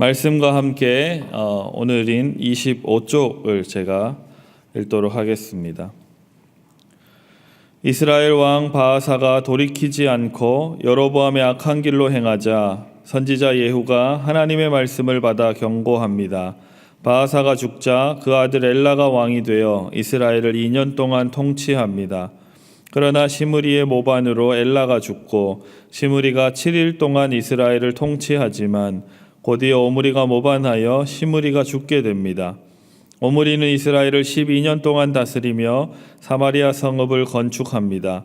말씀과 함께 오늘인 25쪽을 제가 읽도록 하겠습니다. 이스라엘 왕 바아사가 돌이키지 않고 여로보암의 악한 길로 행하자 선지자 예후가 하나님의 말씀을 받아 경고합니다. 바아사가 죽자 그 아들 엘라가 왕이 되어 이스라엘을 2년 동안 통치합니다. 그러나 시므리의 모반으로 엘라가 죽고 시므리가 7일 동안 이스라엘을 통치하지만 곧이어 오므리가 모반하여 시므리가 죽게 됩니다. 오므리는 이스라엘을 12년 동안 다스리며 사마리아 성읍을 건축합니다.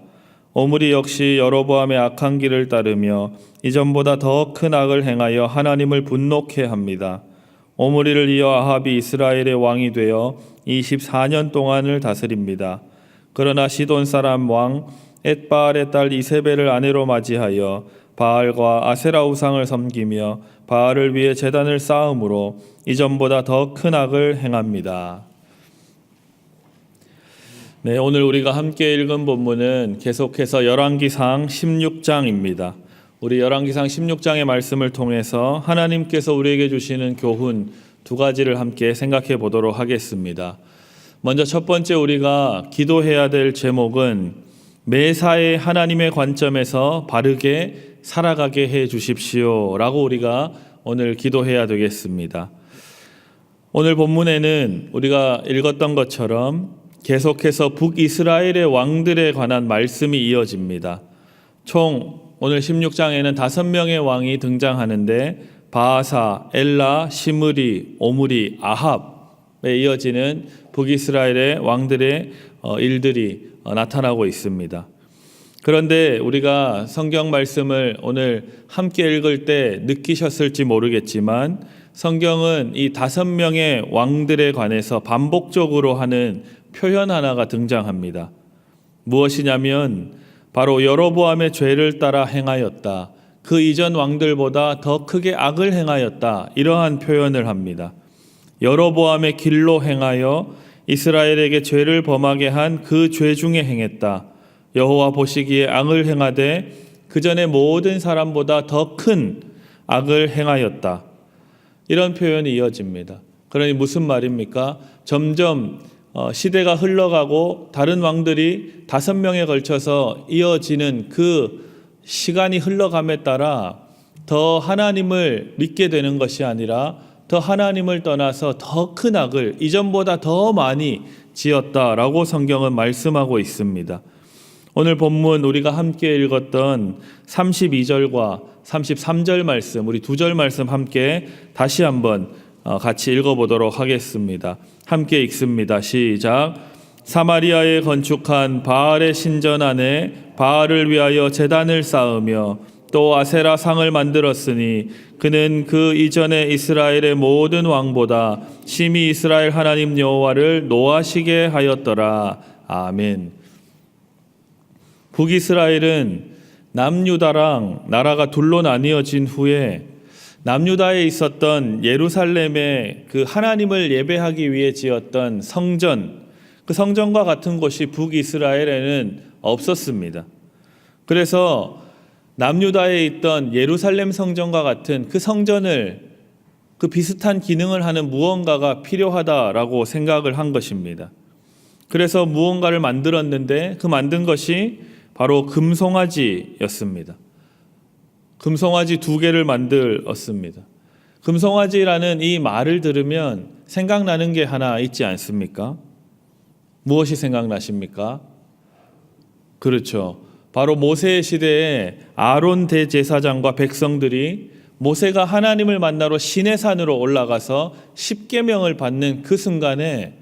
오므리 역시 여로보암의 악한 길을 따르며 이전보다 더 큰 악을 행하여 하나님을 분노케 합니다. 오므리를 이어 아합이 이스라엘의 왕이 되어 24년 동안을 다스립니다. 그러나 시돈 사람 왕 엣바알의 딸 이세벨을 아내로 맞이하여 바알과 아세라 우상을 섬기며 바알을 위해 제단을 쌓음으로 이전보다 더 큰 악을 행합니다. 네, 오늘 우리가 함께 읽은 본문은 계속해서 열왕기상 16장입니다. 우리 열왕기상 16장의 말씀을 통해서 하나님께서 우리에게 주시는 교훈 두 가지를 함께 생각해 보도록 하겠습니다. 먼저 첫 번째 우리가 기도해야 될 제목은 매사에 하나님의 관점에서 바르게 살아가게 해 주십시오 라고 우리가 오늘 기도해야 되겠습니다. 오늘 본문에는 우리가 읽었던 것처럼 계속해서 북이스라엘의 왕들에 관한 말씀이 이어집니다. 총 오늘 16장에는 5명의 왕이 등장하는데 바아사, 엘라, 시므리, 오므리, 아합에 이어지는 북이스라엘의 왕들의 일들이 나타나고 있습니다. 그런데 우리가 성경 말씀을 오늘 함께 읽을 때 느끼셨을지 모르겠지만 성경은 이 5명의 왕들에 관해서 반복적으로 하는 표현 하나가 등장합니다. 무엇이냐면 바로 여로보암의 죄를 따라 행하였다. 그 이전 왕들보다 더 크게 악을 행하였다. 이러한 표현을 합니다. 여로보암의 길로 행하여 이스라엘에게 죄를 범하게 한 그 죄 중에 행했다. 여호와 보시기에 악을 행하되 그 전에 모든 사람보다 더 큰 악을 행하였다. 이런 표현이 이어집니다. 그러니 무슨 말입니까? 점점 시대가 흘러가고 다른 왕들이 5명에 걸쳐서 이어지는 그 시간이 흘러감에 따라 더 하나님을 믿게 되는 것이 아니라 더 하나님을 떠나서 더 큰 악을 이전보다 더 많이 지었다라고 성경은 말씀하고 있습니다. 오늘 본문 우리가 함께 읽었던 32절과 33절 말씀, 우리 2절 말씀 함께 다시 한번 같이 읽어보도록 하겠습니다. 함께 읽습니다. 시작. 사마리아에 건축한 바알의 신전 안에 바알을 위하여 제단을 쌓으며 또 아세라 상을 만들었으니 그는 그 이전에 이스라엘의 모든 왕보다 심히 이스라엘 하나님 여호와를 노하시게 하였더라. 아멘. 북이스라엘은 남유다랑 나라가 둘로 나뉘어진 후에 남유다에 있었던 예루살렘의 그 하나님을 예배하기 위해 지었던 성전, 그 성전과 같은 곳이 북이스라엘에는 없었습니다. 그래서 남유다에 있던 예루살렘 성전과 같은 그 성전을 그 비슷한 기능을 하는 무언가가 필요하다라고 생각을 한 것입니다. 그래서 무언가를 만들었는데 그 만든 것이 바로 금송아지였습니다. 금송아지 2개를 만들었습니다. 금송아지라는 이 말을 들으면 생각나는 게 하나 있지 않습니까? 무엇이 생각나십니까? 그렇죠. 바로 모세의 시대에 아론 대제사장과 백성들이 모세가 하나님을 만나러 시내산으로 올라가서 십계명을 받는 그 순간에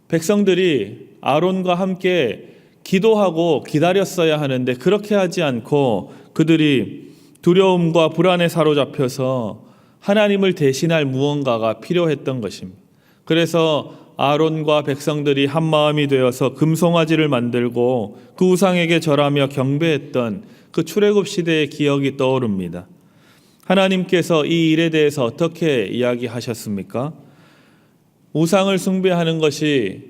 백성들이 아론과 함께 기도하고 기다렸어야 하는데 그렇게 하지 않고 그들이 두려움과 불안에 사로잡혀서 하나님을 대신할 무언가가 필요했던 것입니다. 그래서 아론과 백성들이 한 마음이 되어서 금송아지를 만들고 그 우상에게 절하며 경배했던 그 출애굽 시대의 기억이 떠오릅니다. 하나님께서 이 일에 대해서 어떻게 이야기하셨습니까? 우상을 숭배하는 것이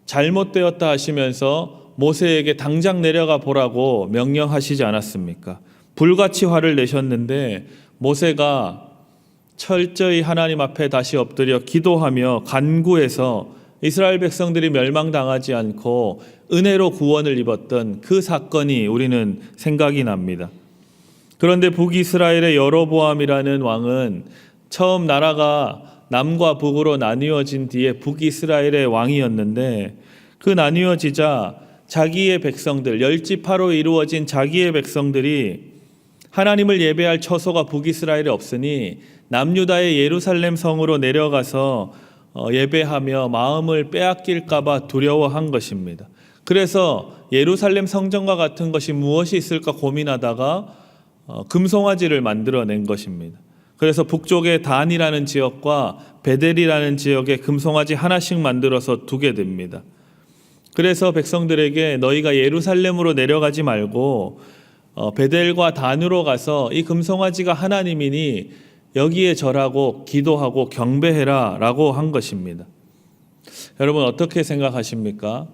잘못되었다 하시면서 모세에게 당장 내려가 보라고 명령하시지 않았습니까? 불같이 화를 내셨는데 모세가 철저히 하나님 앞에 다시 엎드려 기도하며 간구해서 이스라엘 백성들이 멸망당하지 않고 은혜로 구원을 입었던 그 사건이 우리는 생각이 납니다. 그런데 북이스라엘의 여로보암이라는 왕은 처음 나라가 남과 북으로 나뉘어진 뒤에 북이스라엘의 왕이었는데, 그 나뉘어지자 자기의 백성들, 열지파로 이루어진 자기의 백성들이 하나님을 예배할 처소가 북이스라엘에 없으니 남유다의 예루살렘 성으로 내려가서 예배하며 마음을 빼앗길까 봐 두려워한 것입니다. 그래서 예루살렘 성전과 같은 것이 무엇이 있을까 고민하다가 금송아지를 만들어낸 것입니다. 그래서 북쪽의 단이라는 지역과 베델이라는 지역에 금송아지 하나씩 만들어서 두게 됩니다. 그래서 백성들에게 너희가 예루살렘으로 내려가지 말고 베델과 단으로 가서 이 금송아지가 하나님이니 여기에 절하고 기도하고 경배해라 라고 한 것입니다. 여러분 어떻게 생각하십니까?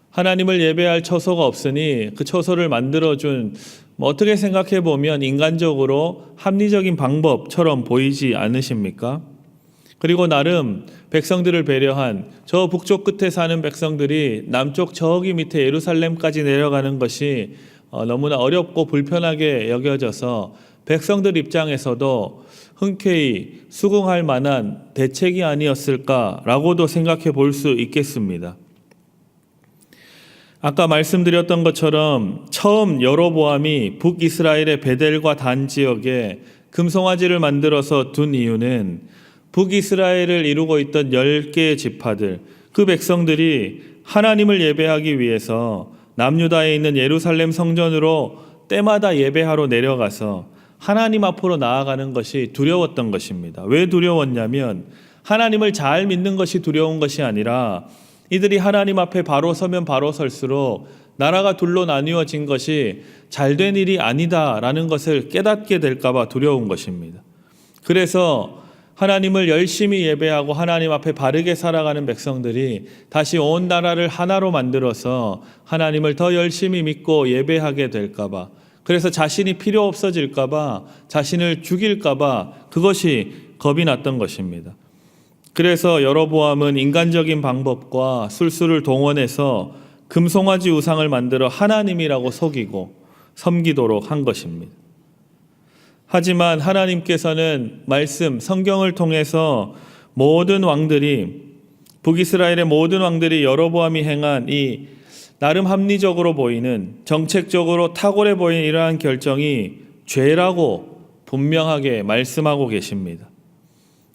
하나님을 예배할 처소가 없으니 그 처소를 만들어준, 어떻게 생각해 보면 인간적으로 합리적인 방법처럼 보이지 않으십니까? 그리고 나름 백성들을 배려한 저 북쪽 끝에 사는 백성들이 남쪽 저기 밑에 예루살렘까지 내려가는 것이 너무나 어렵고 불편하게 여겨져서 백성들 입장에서도 흔쾌히 수긍할 만한 대책이 아니었을까라고도 생각해 볼 수 있겠습니다. 아까 말씀드렸던 것처럼 처음 여로보암이 북이스라엘의 베델과 단 지역에 금송아지를 만들어서 둔 이유는 북이스라엘을 이루고 있던 10개의 지파들, 그 백성들이 하나님을 예배하기 위해서 남유다에 있는 예루살렘 성전으로 때마다 예배하러 내려가서 하나님 앞으로 나아가는 것이 두려웠던 것입니다. 왜 두려웠냐면 하나님을 잘 믿는 것이 두려운 것이 아니라 이들이 하나님 앞에 바로 서면 바로 설수록 나라가 둘로 나뉘어진 것이 잘된 일이 아니다라는 것을 깨닫게 될까 봐 두려운 것입니다. 그래서 하나님을 열심히 예배하고 하나님 앞에 바르게 살아가는 백성들이 다시 온 나라를 하나로 만들어서 하나님을 더 열심히 믿고 예배하게 될까 봐, 그래서 자신이 필요 없어질까 봐, 자신을 죽일까 봐 그것이 겁이 났던 것입니다. 그래서 여로보암은 인간적인 방법과 술수를 동원해서 금송아지 우상을 만들어 하나님이라고 속이고 섬기도록 한 것입니다. 하지만 하나님께서는 성경을 통해서 모든 왕들이, 북이스라엘의 모든 왕들이 여로보암이 행한 이 나름 합리적으로 보이는, 정책적으로 탁월해 보이는 이러한 결정이 죄라고 분명하게 말씀하고 계십니다.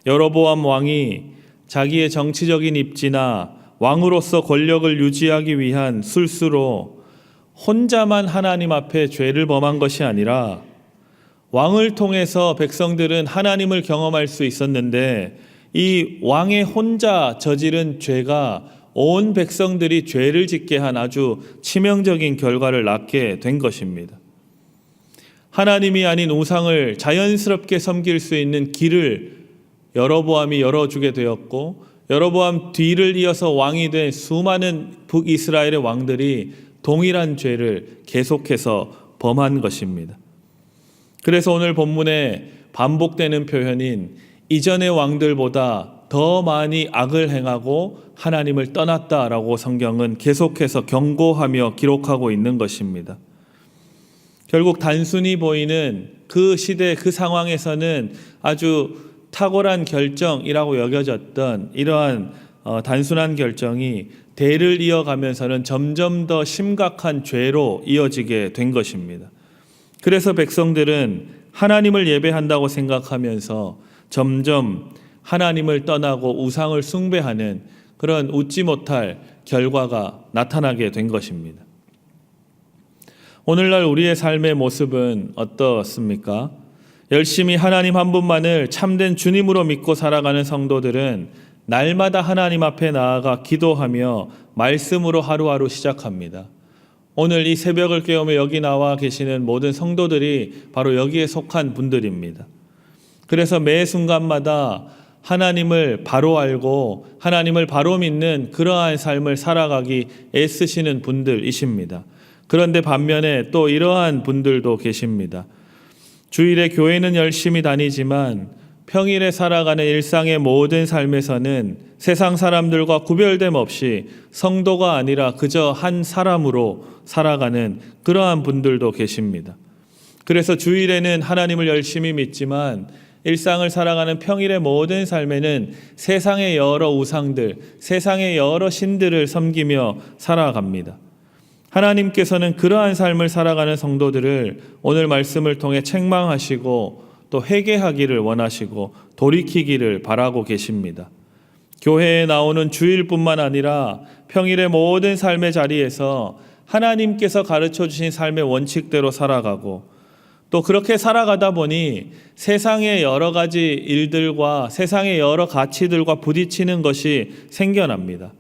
여로보암 왕이 자기의 정치적인 입지나 왕으로서 권력을 유지하기 위한 술수로 혼자만 하나님 앞에 죄를 범한 것이 아니라 왕을 통해서 백성들은 하나님을 경험할 수 있었는데 이 왕의 혼자 저지른 죄가 온 백성들이 죄를 짓게 한 아주 치명적인 결과를 낳게 된 것입니다. 하나님이 아닌 우상을 자연스럽게 섬길 수 있는 길을 여로보암이 열어주게 되었고, 여로보암 뒤를 이어서 왕이 된 수많은 북이스라엘의 왕들이 동일한 죄를 계속해서 범한 것입니다. 그래서 오늘 본문에 반복되는 표현인 이전의 왕들보다 더 많이 악을 행하고 하나님을 떠났다라고 성경은 계속해서 경고하며 기록하고 있는 것입니다. 결국 단순히 보이는 그 시대 그 상황에서는 아주 탁월한 결정이라고 여겨졌던 이러한 단순한 결정이 대를 이어가면서는 점점 더 심각한 죄로 이어지게 된 것입니다. 그래서 백성들은 하나님을 예배한다고 생각하면서 점점 하나님을 떠나고 우상을 숭배하는 그런 웃지 못할 결과가 나타나게 된 것입니다. 오늘날 우리의 삶의 모습은 어떻습니까? 열심히 하나님 한 분만을 참된 주님으로 믿고 살아가는 성도들은 날마다 하나님 앞에 나아가 기도하며 말씀으로 하루하루 시작합니다. 오늘 이 새벽을 깨우며 여기 나와 계시는 모든 성도들이 바로 여기에 속한 분들입니다. 그래서 매 순간마다 하나님을 바로 알고 하나님을 바로 믿는 그러한 삶을 살아가기 애쓰시는 분들이십니다. 그런데 반면에 또 이러한 분들도 계십니다. 주일에 교회는 열심히 다니지만 평일에 살아가는 일상의 모든 삶에서는 세상 사람들과 구별됨 없이 성도가 아니라 그저 한 사람으로 살아가는 그러한 분들도 계십니다. 그래서 주일에는 하나님을 열심히 믿지만 일상을 살아가는 평일의 모든 삶에는 세상의 여러 우상들, 세상의 여러 신들을 섬기며 살아갑니다. 하나님께서는 그러한 삶을 살아가는 성도들을 오늘 말씀을 통해 책망하시고 또 회개하기를 원하시고 돌이키기를 바라고 계십니다. 교회에 나오는 주일뿐만 아니라 평일의 모든 삶의 자리에서 하나님께서 가르쳐 주신 삶의 원칙대로 살아가고 또 그렇게 살아가다 보니 세상의 여러 가지 일들과 세상의 여러 가치들과 부딪히는 것이 생겨납니다.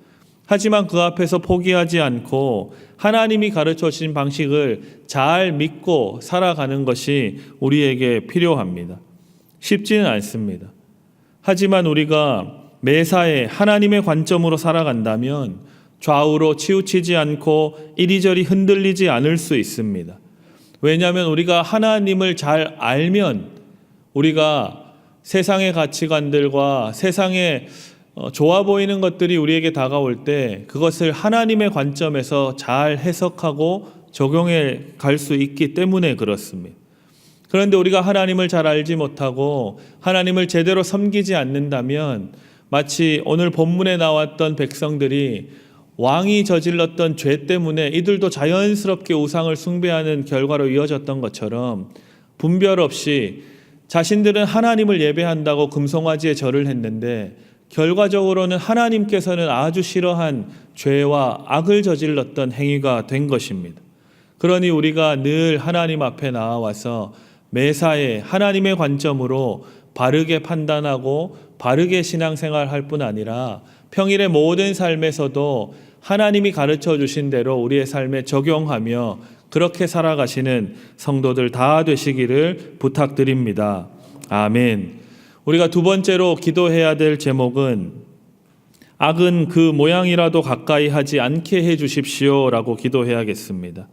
하지만 그 앞에서 포기하지 않고 하나님이 가르쳐 주신 방식을 잘 믿고 살아가는 것이 우리에게 필요합니다. 쉽지는 않습니다. 하지만 우리가 매사에 하나님의 관점으로 살아간다면 좌우로 치우치지 않고 이리저리 흔들리지 않을 수 있습니다. 왜냐하면 우리가 하나님을 잘 알면 우리가 세상의 가치관들과 세상의 좋아 보이는 것들이 우리에게 다가올 때 그것을 하나님의 관점에서 잘 해석하고 적용해 갈 수 있기 때문에 그렇습니다. 그런데 우리가 하나님을 잘 알지 못하고 하나님을 제대로 섬기지 않는다면 마치 오늘 본문에 나왔던 백성들이 왕이 저질렀던 죄 때문에 이들도 자연스럽게 우상을 숭배하는 결과로 이어졌던 것처럼 분별 없이 자신들은 하나님을 예배한다고 금송아지에 절을 했는데 결과적으로는 하나님께서는 아주 싫어한 죄와 악을 저질렀던 행위가 된 것입니다. 그러니 우리가 늘 하나님 앞에 나와서 매사에 하나님의 관점으로 바르게 판단하고 바르게 신앙생활할 뿐 아니라 평일의 모든 삶에서도 하나님이 가르쳐 주신 대로 우리의 삶에 적용하며 그렇게 살아가시는 성도들 다 되시기를 부탁드립니다. 아멘. 우리가 두 번째로 기도해야 될 제목은 악은 그 모양이라도 가까이 하지 않게 해 주십시오라고 기도해야겠습니다.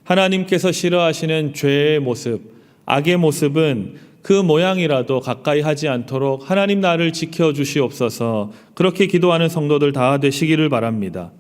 하나님께서 싫어하시는 죄의 모습, 악의 모습은 그 모양이라도 가까이 하지 않도록 하나님 나를 지켜주시옵소서 그렇게 기도하는 성도들 다 되시기를 바랍니다.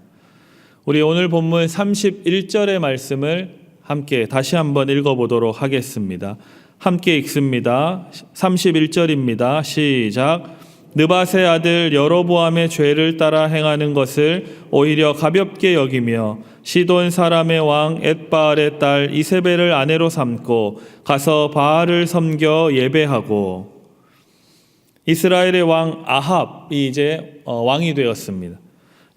우리 오늘 본문 31절의 말씀을 함께 다시 한번 읽어보도록 하겠습니다. 함께 읽습니다. 31절입니다. 시작. 느밧의 아들 여로보암의 죄를 따라 행하는 것을 오히려 가볍게 여기며 시돈 사람의 왕 엣바알의 딸 이세벨을 아내로 삼고 가서 바알을 섬겨 예배하고. 이스라엘의 왕 아합이 이제 왕이 되었습니다.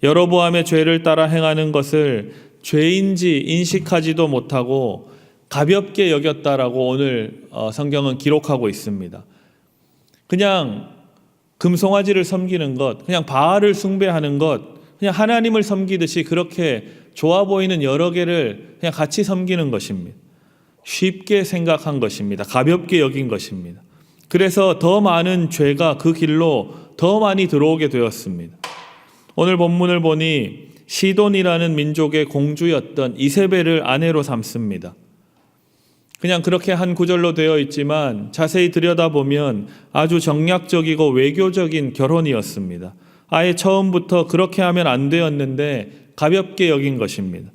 여로보암의 죄를 따라 행하는 것을 죄인지 인식하지도 못하고 가볍게 여겼다라고 오늘 성경은 기록하고 있습니다. 그냥 금송아지를 섬기는 것, 그냥 바알을 숭배하는 것, 그냥 하나님을 섬기듯이 그렇게 좋아 보이는 여러 개를 그냥 같이 섬기는 것입니다. 쉽게 생각한 것입니다. 가볍게 여긴 것입니다. 그래서 더 많은 죄가 그 길로 더 많이 들어오게 되었습니다. 오늘 본문을 보니 시돈이라는 민족의 공주였던 이세벨을 아내로 삼습니다. 그냥 그렇게 한 구절로 되어 있지만 자세히 들여다보면 아주 정략적이고 외교적인 결혼이었습니다. 아예 처음부터 그렇게 하면 안 되었는데 가볍게 여긴 것입니다.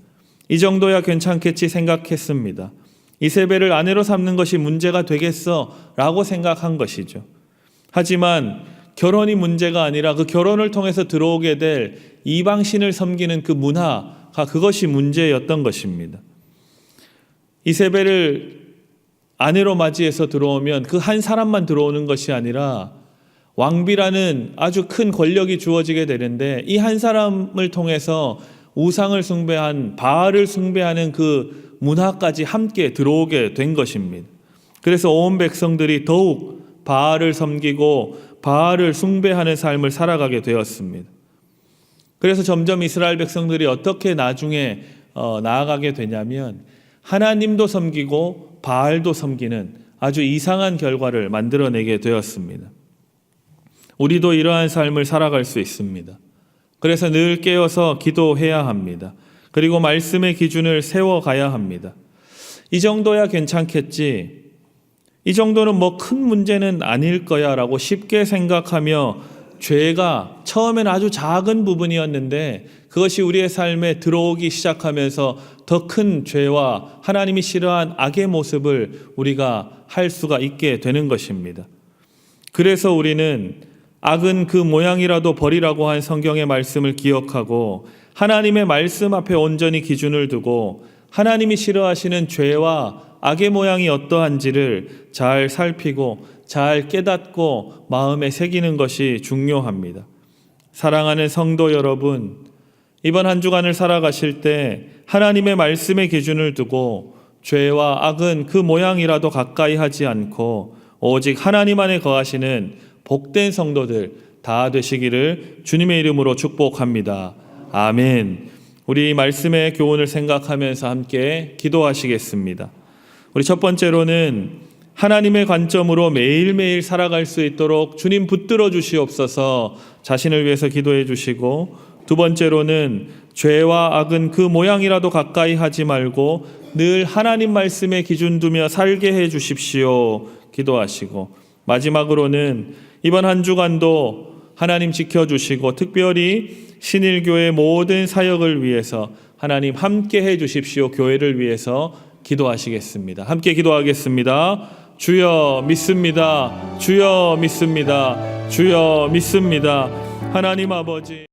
이 정도야 괜찮겠지 생각했습니다. 이세벨을 아내로 삼는 것이 문제가 되겠어 라고 생각한 것이죠. 하지만 결혼이 문제가 아니라 그 결혼을 통해서 들어오게 될 이방신을 섬기는 그 문화가 그것이 문제였던 것입니다. 이세벨을 아내로 맞이해서 들어오면 그 한 사람만 들어오는 것이 아니라 왕비라는 아주 큰 권력이 주어지게 되는데 이 한 사람을 통해서 우상을 숭배한 바알을 숭배하는 그 문화까지 함께 들어오게 된 것입니다. 그래서 온 백성들이 더욱 바알을 섬기고 바알을 숭배하는 삶을 살아가게 되었습니다. 그래서 점점 이스라엘 백성들이 어떻게 나중에 나아가게 되냐면 하나님도 섬기고 바알도 섬기는 아주 이상한 결과를 만들어내게 되었습니다. 우리도 이러한 삶을 살아갈 수 있습니다. 그래서 늘 깨어서 기도해야 합니다. 그리고 말씀의 기준을 세워가야 합니다. 이 정도야 괜찮겠지. 이 정도는 뭐 큰 문제는 아닐 거야 라고 쉽게 생각하며 죄가 처음엔 아주 작은 부분이었는데 그것이 우리의 삶에 들어오기 시작하면서 더 큰 죄와 하나님이 싫어한 악의 모습을 우리가 할 수가 있게 되는 것입니다. 그래서 우리는 악은 그 모양이라도 버리라고 한 성경의 말씀을 기억하고 하나님의 말씀 앞에 온전히 기준을 두고 하나님이 싫어하시는 죄와 악의 모양이 어떠한지를 잘 살피고 잘 깨닫고 마음에 새기는 것이 중요합니다. 사랑하는 성도 여러분, 이번 한 주간을 살아가실 때 하나님의 말씀의 기준을 두고 죄와 악은 그 모양이라도 가까이 하지 않고 오직 하나님 안에 거하시는 복된 성도들 다 되시기를 주님의 이름으로 축복합니다. 아멘. 우리 말씀의 교훈을 생각하면서 함께 기도하시겠습니다. 우리 첫 번째로는 하나님의 관점으로 매일매일 살아갈 수 있도록 주님 붙들어 주시옵소서 자신을 위해서 기도해 주시고, 두 번째로는 죄와 악은 그 모양이라도 가까이 하지 말고 늘 하나님 말씀에 기준 두며 살게 해 주십시오 기도하시고, 마지막으로는 이번 한 주간도 하나님 지켜주시고 특별히 신일교회 모든 사역을 위해서 하나님 함께 해 주십시오 교회를 위해서 기도하시겠습니다. 함께 기도하겠습니다. 주여 믿습니다. 주여 믿습니다. 주여 믿습니다. 하나님 아버지